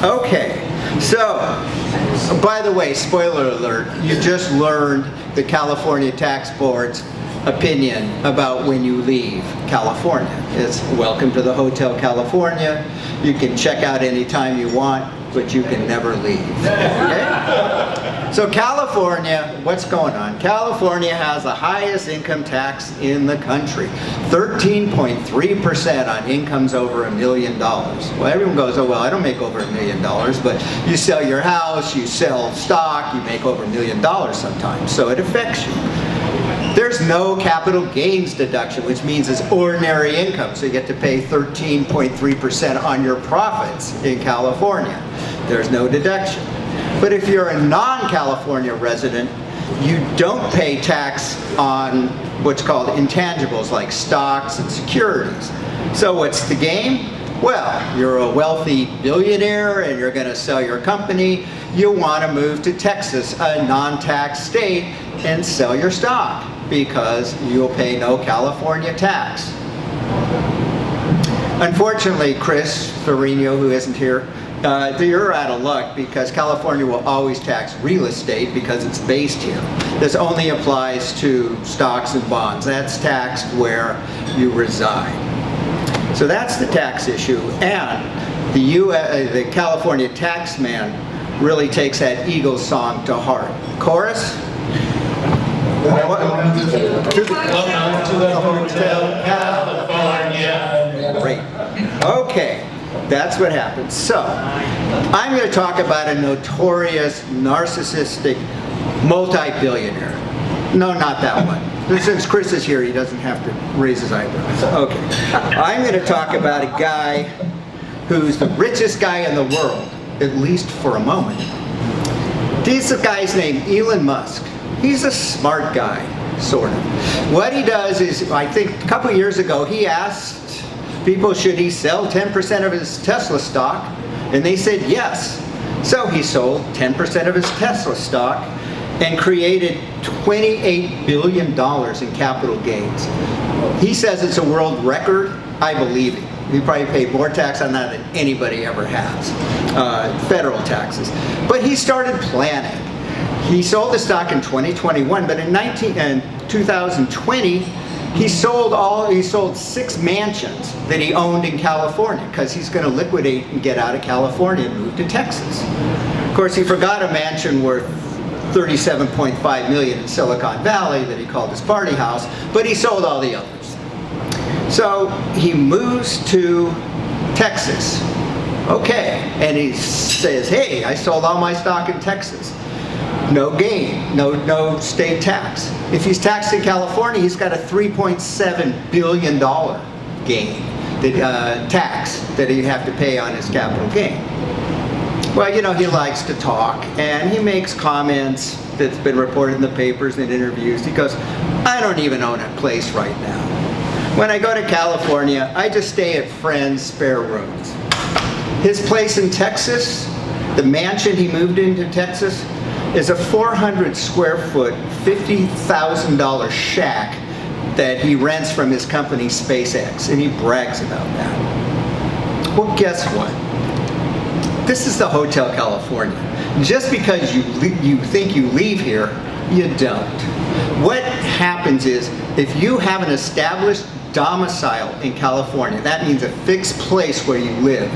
Okay, so, by the way, spoiler alert, you just learned the California Tax Board's opinion about when you leave California. It's welcome to the Hotel California. You can check out anytime you want, but you can never leave. Okay? So California, what's going on? California has the highest income tax in the country. 13.3% on incomes over $1 million. Well, everyone goes, oh, well, I don't make over $1 million, but you sell your house, you sell stock, you make over $1 million sometimes, so it affects you. There's no capital gains deduction, which means it's ordinary income, so you get to pay 13.3% on your profits in California. There's no deduction. But if you're a non-California resident, you don't pay tax on what's called intangibles like stocks and securities. So what's the game? Well, you're a wealthy billionaire and you're going to sell your company. You want to move to Texas, a non-tax state, and sell your stock because you'll pay no California tax. Unfortunately, Chris Ferrigno, who isn't here, you're out of luck because California will always tax real estate because it's based here. This only applies to stocks and bonds. That's taxed where you reside. So that's the tax issue, and the California tax man really takes that Eagles song to heart. Chorus? Welcome to the Hotel California. Great. Okay. That's what happens. So, I'm going to talk about a notorious, narcissistic, multi-billionaire. No, not that one. Since Chris is here, he doesn't have to raise his eyebrows. Okay. I'm going to talk about a guy who's the richest guy in the world, at least for a moment. This guy's named Elon Musk. He's a smart guy, sort of. What he does is, I think a couple years ago, he asked people, should he sell 10% of his Tesla stock? And they said yes. So he sold 10% of his Tesla stock and created $28 billion in capital gains. He says it's a world record. I believe him. He probably paid more tax on that than anybody ever has, federal taxes. But he started planning. He sold the stock in 2021, but in 2020, he sold 6 mansions that he owned in California because he's going to liquidate and get out of California and move to Texas. Of course, he forgot a mansion worth $37.5 million in Silicon Valley that he called his party house, but he sold all the others. So he moves to Texas. Okay, and he says, hey, I sold all my stock in Texas. No gain, no state tax. If he's taxed in California, he's got a $3.7 billion gain, tax that he'd have to pay on his capital gain. Well, you know, he likes to talk, and he makes comments that's been reported in the papers and interviews. He goes, I don't even own a place right now. When I go to California, I just stay at friends' spare rooms. His place in Texas, the mansion he moved into Texas, is a 400 square foot, $50,000 shack that he rents from his company SpaceX, and he brags about that. Well, guess what? This is the Hotel California. Just because you think you leave here, you don't. What happens is, if you have an established domicile in California, that means a fixed place where you live,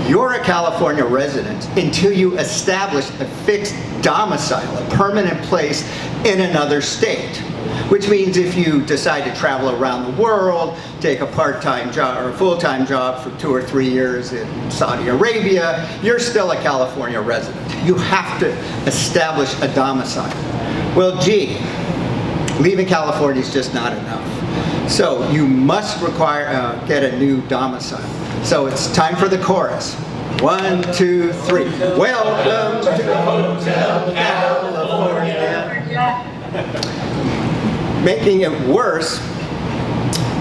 you're a California resident until you establish a fixed domicile, a permanent place in another state. Which means if you decide to travel around the world, take a part-time job or a full-time job for 2 or 3 years in Saudi Arabia, you're still a California resident. You have to establish a domicile. Well, gee, leaving California is just not enough. So you must get a new domicile. So it's time for the chorus. 1, 2, 3. Welcome to the Hotel California. Making it worse,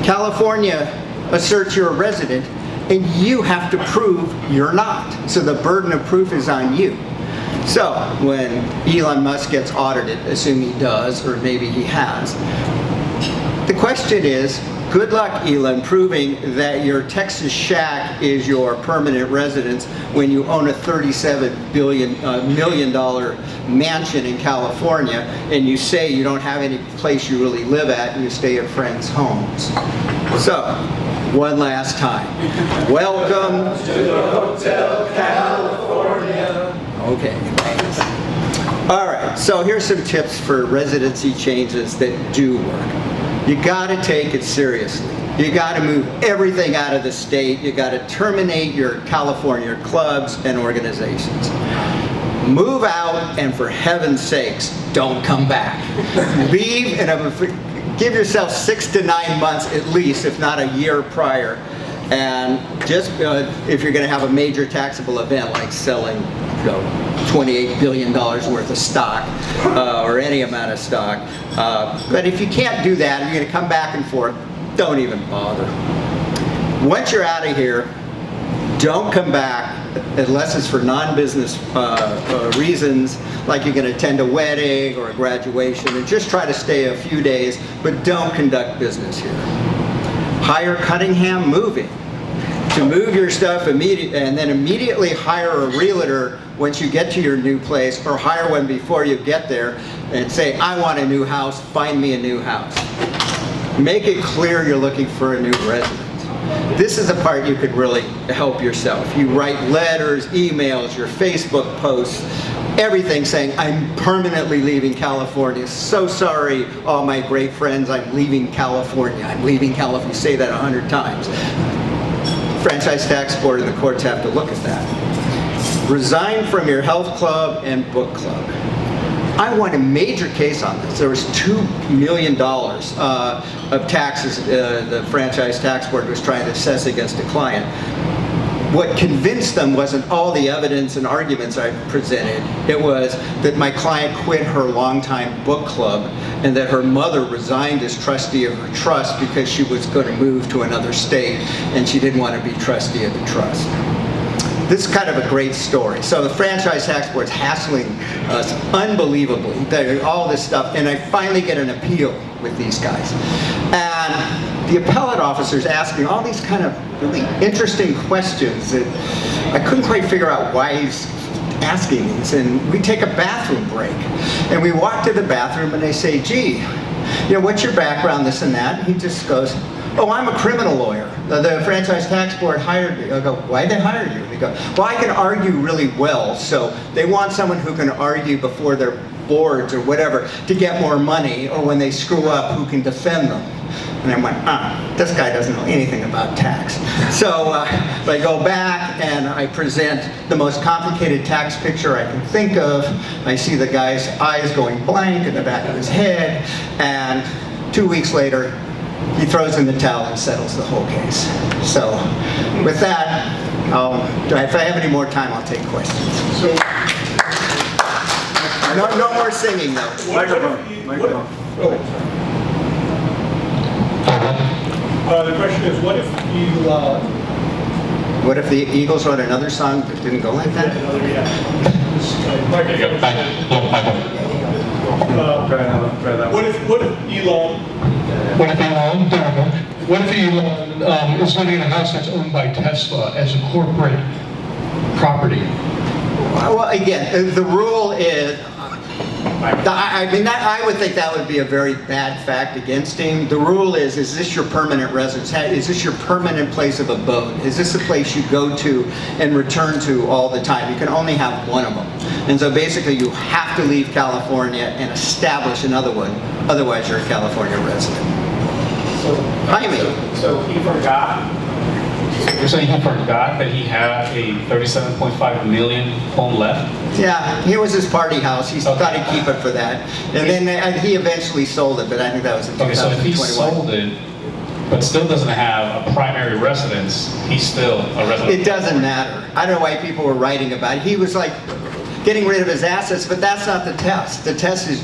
California asserts you're a resident and you have to prove you're not. So the burden of proof is on you. So when Elon Musk gets audited, assume he does, or maybe he has, the question is, good luck, Elon, proving that your Texas shack is your permanent residence when you own a $37 million mansion in California and you say you don't have any place you really live at and you stay at friends' homes. So, one last time. Welcome to the Hotel California. Okay, thanks. All right, so here's some tips for residency changes that do work. You got to take it seriously. You got to move everything out of the state. You got to terminate your California clubs and organizations. Move out, and for heaven's sakes, don't come back. Leave and give yourself 6 to 9 months at least, if not a year prior. And just if you're going to have a major taxable event like selling $28 billion worth of stock or any amount of stock. But if you can't do that, and you're going to come back and forth, don't even bother. Once you're out of here, don't come back unless it's for non-business reasons, like you're going to attend a wedding or a graduation, and just try to stay a few days, but don't conduct business here. Hire Cunningham Moving to move your stuff immediately, and then immediately hire a realtor once you get to your new place, or hire one before you get there and say, I want a new house, find me a new house. Make it clear you're looking for a new resident. This is the part you could really help yourself. You write letters, emails, your Facebook posts, everything saying, I'm permanently leaving California. So sorry, all my great friends, I'm leaving California. I'm leaving California. Say that 100 times. Franchise Tax Board and the courts have to look at that. Resign from your health club and book club. I won a major case on this. There was $2 million of taxes the Franchise Tax Board was trying to assess against a client. What convinced them wasn't all the evidence and arguments I presented. It was that my client quit her longtime book club and that her mother resigned as trustee of her trust because she was going to move to another state and she didn't want to be trustee of the trust. This is kind of a great story. So the Franchise Tax Board's hassling us unbelievably, all this stuff, and I finally get an appeal with these guys. And the appellate officer's asking all these kind of really interesting questions that I couldn't quite figure out why he's asking these. And we take a bathroom break. And we walk to the bathroom and they say, gee, what's your background, this and that? And he just goes, oh, I'm a criminal lawyer. The Franchise Tax Board hired me. I go, why'd they hire you? And he goes, well, I can argue really well, so they want someone who can argue before their boards or whatever to get more money, or when they screw up, who can defend them. And I went, this guy doesn't know anything about tax. So I go back and I present the most complicated tax picture I can think of. I see the guy's eyes going blank in the back of his head, and 2 weeks later, he throws in the towel and settles the whole case. So with that, if I have any more time, I'll take questions. So, no more singing, though. Microphone. The question is, what if you... What if the Eagles wrote another song that didn't go like that? What if Elon is living in a house that's owned by Tesla as a corporate property? Well, again, the rule is, I would think that would be a very bad fact against him. The rule is this your permanent residence? Is this your permanent place of abode? Is this a place you go to and return to all the time? You can only have one of them. And so basically you have to leave California and establish another one. Otherwise you're a California resident. So he forgot. You're saying he forgot that he had a $37.5 million home left? Yeah, here was his party house. He thought he'd keep it for that. And then he eventually sold it, but I think that was in 2021. Okay, so if he sold it, but still doesn't have a primary residence, he's still a resident? It doesn't matter. I don't know why people were writing about it. He was like getting rid of his assets, but that's not the test. The test is,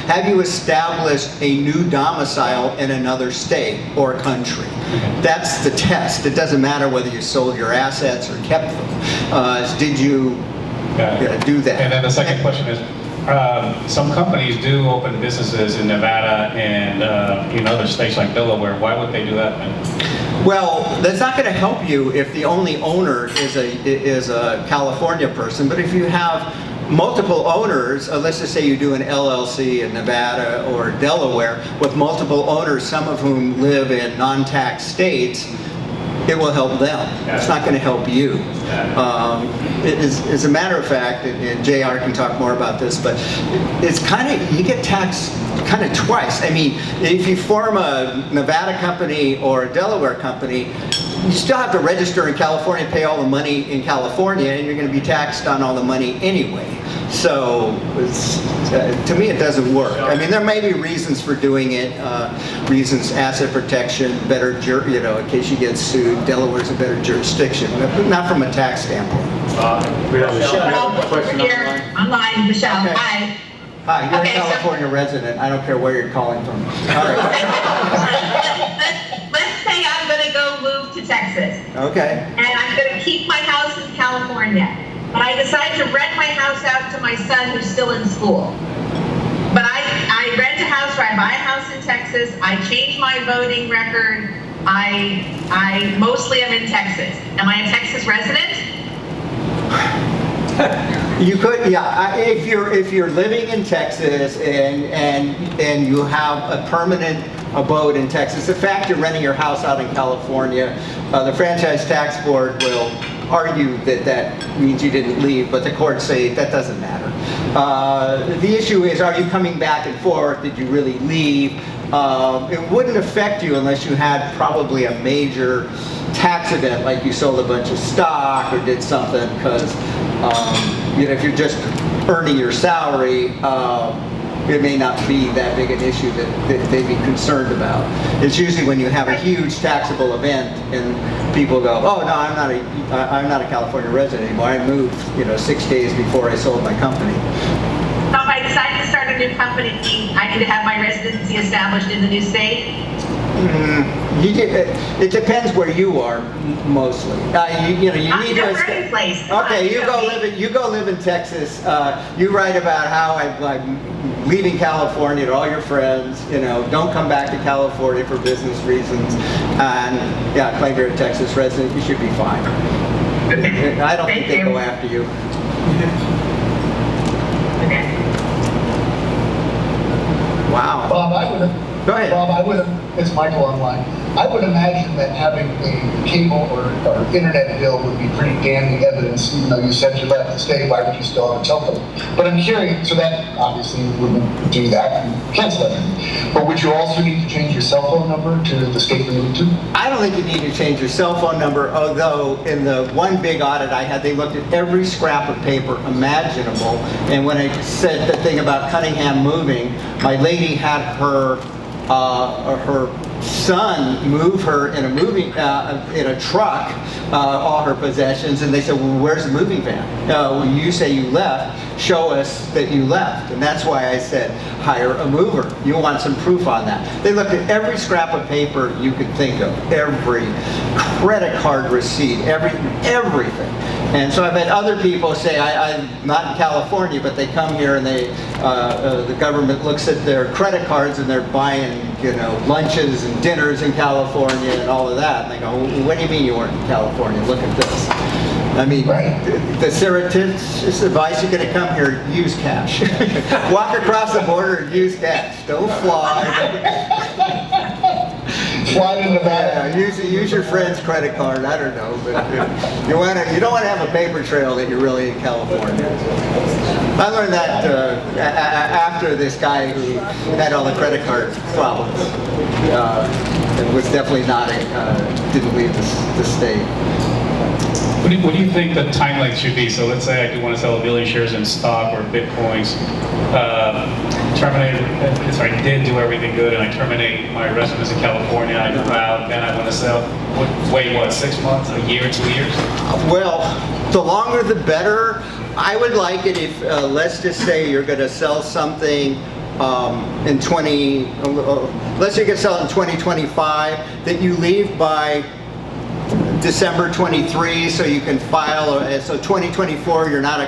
have you established a new domicile in another state or country? That's the test. It doesn't matter whether you sold your assets or kept them. Did you Got it. do that. And then the second question is, some companies do open businesses in Nevada and in other states like Delaware. Why would they do that then? Well, that's not going to help you if the only owner is a California person. But if you have multiple owners, let's just say you do an LLC in Nevada or Delaware with multiple owners, some of whom live in non-tax states, it will help them. It's not going to help you. As a matter of fact, and JR can talk more about this, but it's kind of, you get taxed kind of twice. I mean, if you form a Nevada company or a Delaware company, you still have to register in California, pay all the money in California, and you're going to be taxed on all the money anyway. So to me, it doesn't work. I mean, there may be reasons for doing it, reasons, asset protection, better, in case you get sued. Delaware's a better jurisdiction, but not from a tax standpoint. We have a Question online, Michelle. Okay. Hi. Hi, you're Okay, a California resident. I don't care where you're calling from. All right. Let's say I'm going to go move to Texas, Okay. and I'm going to keep my house in California, but I decide to rent my house out to my son who's still in school. But I rent a house or I buy a house in Texas. I change my voting record. I mostly am in Texas. Am I a Texas resident? You could, yeah. If you're living in Texas and you have a permanent abode in Texas, the fact you're renting your house out in California, the Franchise Tax Board will argue that means you didn't leave, but the courts say that doesn't matter. The issue is, are you coming back and forth? Did you really leave? It wouldn't affect you unless you had probably a major tax event, like you sold a bunch of stock or did something, because if you're just earning your salary, it may not be that big an issue that they'd be concerned about. It's usually when you have a huge taxable event and people go, oh no, I'm not a California resident anymore. I moved 6 days before I sold my company. So if I decide to start a new company, I need to have my residency established in the new state? It depends where you are, mostly. You need to. Place. Okay, you go live in Texas. You write about how I'm leaving California to all your friends. Don't come back to California for business reasons. And yeah, claim you're a Texas resident. You should be fine. I don't think they go after you. Okay. Wow. Bob, Go ahead. It's Michael online. I would imagine that having a cable or internet bill would be pretty damning evidence, even though you said you left the state, why would you still have a telephone? But I'm curious, so that obviously you wouldn't do that and cancel everything. But would you also need to change your cell phone number to the state you moved to? I don't think you need to change your cell phone number, although in the one big audit I had, they looked at every scrap of paper imaginable. And when I said the thing about Cunningham moving, my lady had her son move her in a truck, all her possessions, and they said, well, where's the moving van? You say you left, show us that you left. And that's why I said, hire a mover. You want some proof on that. They looked at every scrap of paper you could think of, every credit card receipt, everything. And so I've had other people say, I'm not in California, but they come here and the government looks at their credit cards and they're buying, lunches and dinners in California and all of that. And they go, well, what do you mean you weren't in California? Look at this. I mean, the surreptitious advice, you're going to come here, use cash. Walk across the border and use cash. Don't fly. Fly to Nevada. Yeah, use your friend's credit card. I don't know, but you don't want to have a paper trail that you're really in California. I learned that after this guy who had all the credit card problems. It was definitely not didn't leave the state. What do you think the time length should be? So let's say I do want to sell 1 million shares in stock or bitcoins, did do everything good, and I terminate my residence in California, I move out, then I want to sell. Wait, 6 months, a year, 2 years? Well, the longer the better. I would like it if, let's just say you're going to sell something let's say you're going to sell it in 2025, that you leave by December 23, so you can file, so 2024, you're not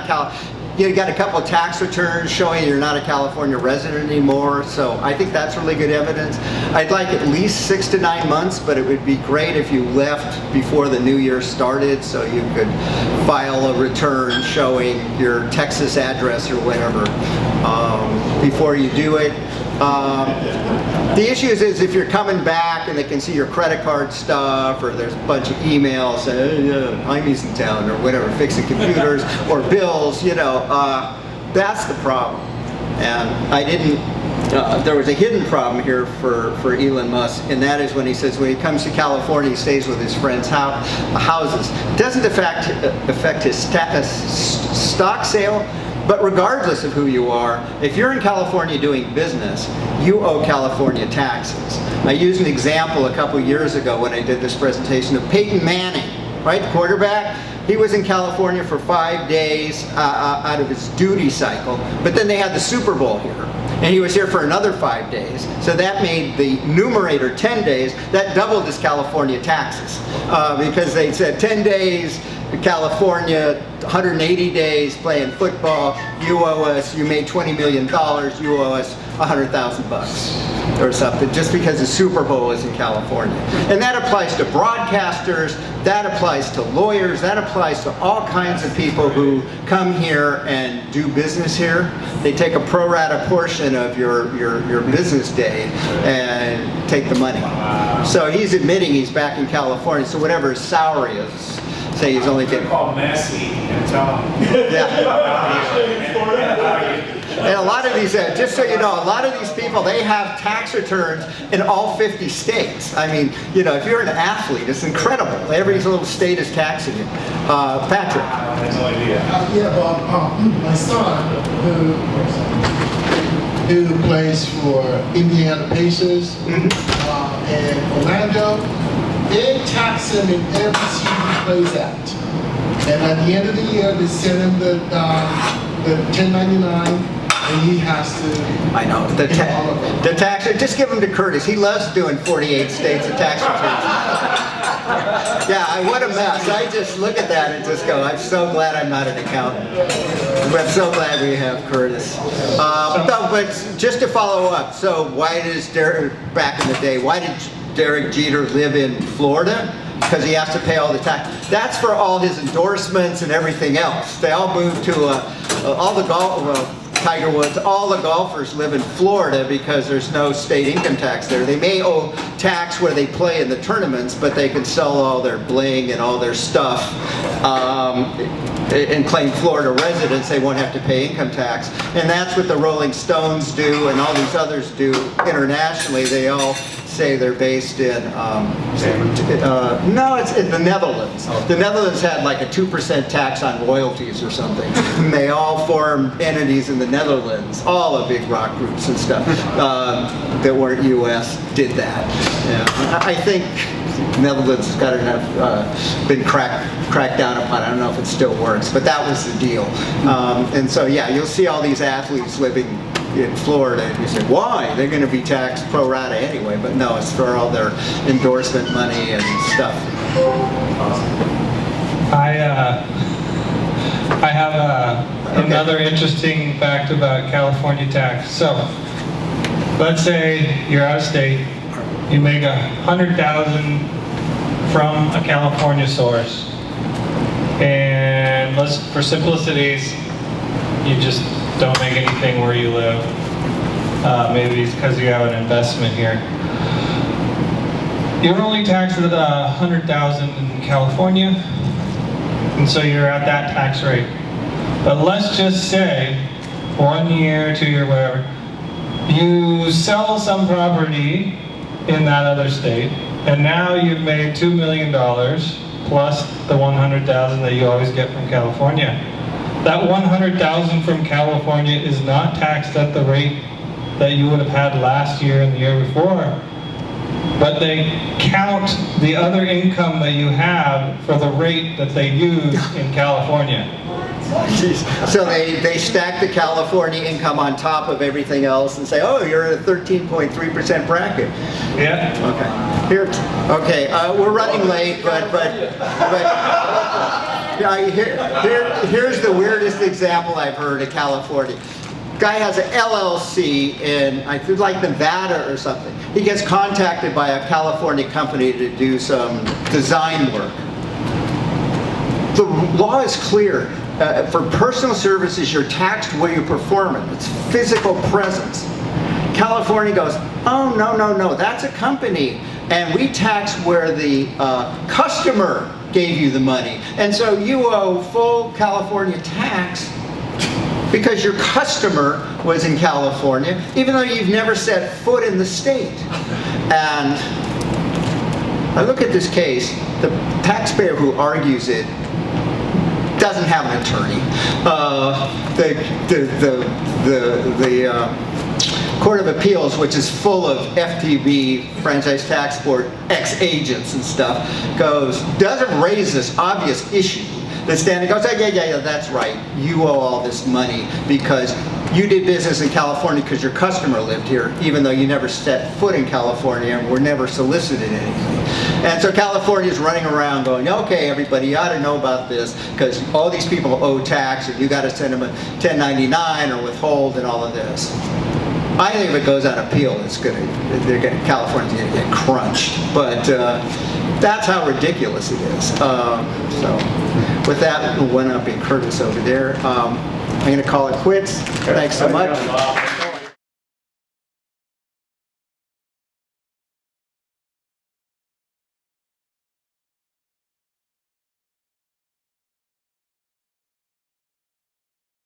you got a couple of tax returns showing you're not a California resident anymore, so I think that's really good evidence. I'd like at least 6 to 9 months, but it would be great if you left before the new year started, so you could file a return showing your Texas address or whatever before you do it. The issue is if you're coming back and they can see your credit card stuff, or there's a bunch of emails saying, hey, I'm in town, or whatever, fixing computers or bills, you know, that's the problem. And I didn't, there was a hidden problem here for Elon Musk, and that is when he says when he comes to California, he stays with his friends' houses. It doesn't affect his stock sale. But regardless of who you are, if you're in California doing business, you owe California taxes. I used an example a couple years ago when I did this presentation of Peyton Manning, right, quarterback. He was in California for 5 days out of his duty cycle, but then they had the Super Bowl here. And he was here for another 5 days. So that made the numerator 10 days. That doubled his California taxes because they said 10 days, California, 180 days playing football, you owe us, you made $20 million, you owe us $100,000 or something, just because the Super Bowl is in California. And that applies to broadcasters, that applies to lawyers, that applies to all kinds of people who come here and do business here. They take a pro rata portion of your business day and take the money. So he's admitting he's back in California, so whatever his salary is, say he's only getting... Call Messi and tell him. Yeah. And a lot of these, just so you know, a lot of these people, they have tax returns in all 50 states. I mean, you know, if you're an athlete, it's incredible. Every little state is taxing you. Patrick. I have no idea. Yeah, well, my son, who plays for Indiana Pacers and Orlando, they tax him in every team he plays at. And at the end of the year, they send him the 1099. And he has to. I know the tax. Just give him to Curtis. He loves doing 48 states of tax returns. Yeah, what a mess. I just look at that and just go, I'm so glad I'm not an accountant. I'm so glad we have Curtis. But just to follow up, so why does Derek, back in the day, why did Derek Jeter live in Florida? Because he has to pay all the tax. That's for all his endorsements and everything else. They all moved to all the Tiger Woods, all the golfers live in Florida because there's no state income tax there. They may owe tax where they play in the tournaments, but they can sell all their bling and all their stuff and claim Florida residents. They won't have to pay income tax. And that's what the Rolling Stones do and all these others do internationally. They all say they're based in, no, it's in the Netherlands. The Netherlands had like a 2% tax on royalties or something. And they all formed entities in the Netherlands. All the big rock groups and stuff that weren't U.S. did that. Yeah. I think Netherlands has got to have been cracked down upon. I don't know if it still works, but that was the deal. And so, yeah, you'll see all these athletes living in Florida, and you say, why? They're going to be taxed pro rata anyway, but no, it's for all their endorsement money and stuff. I have another interesting fact about California tax. So, let's say you're out of state, you make $100,000 from a California source, and let's, for simplicities, you just don't make anything where you live. Maybe it's because you have an investment here. You're only taxed at $100,000 in California, and so you're at that tax rate. But let's just say 1 year, 2 year, whatever, you sell some property in that other state, and now you've made $2 million plus the $100,000 that you always get from California. That $100,000 from California is not taxed at the rate that you would have had last year and the year before, but they count the other income that you have for the rate that they use in California. Jeez. So they stack the California income on top of everything else and say, oh, you're at a 13.3% bracket. Yeah. Okay. Here. Okay. We're running late, but here's the weirdest example I've heard of California. Guy has an LLC in, I think, like Nevada or something. He gets contacted by a California company to do some design work. The law is clear. For personal services, you're taxed where you perform it. It's physical presence. California goes, oh, no, that's a company. And we tax where the customer gave you the money. And so you owe full California tax because your customer was in California, even though you've never set foot in the state. And I look at this case, the taxpayer who argues it doesn't have an attorney. The Court of Appeals, which is full of FTB, Franchise Tax Board, ex-agents and stuff, doesn't raise this obvious issue. The standard goes, yeah, that's right. You owe all this money because you did business in California because your customer lived here, even though you never set foot in California and were never solicited anything. And so California's running around going, okay, everybody, you ought to know about this because all these people owe tax and you got to send them a 1099 or withhold and all of this. I think if it goes on appeal, California's going to get crunched. But that's how ridiculous it is. So with that, we'll wind up in Curtis over there. I'm going to call it quits. Thanks so much.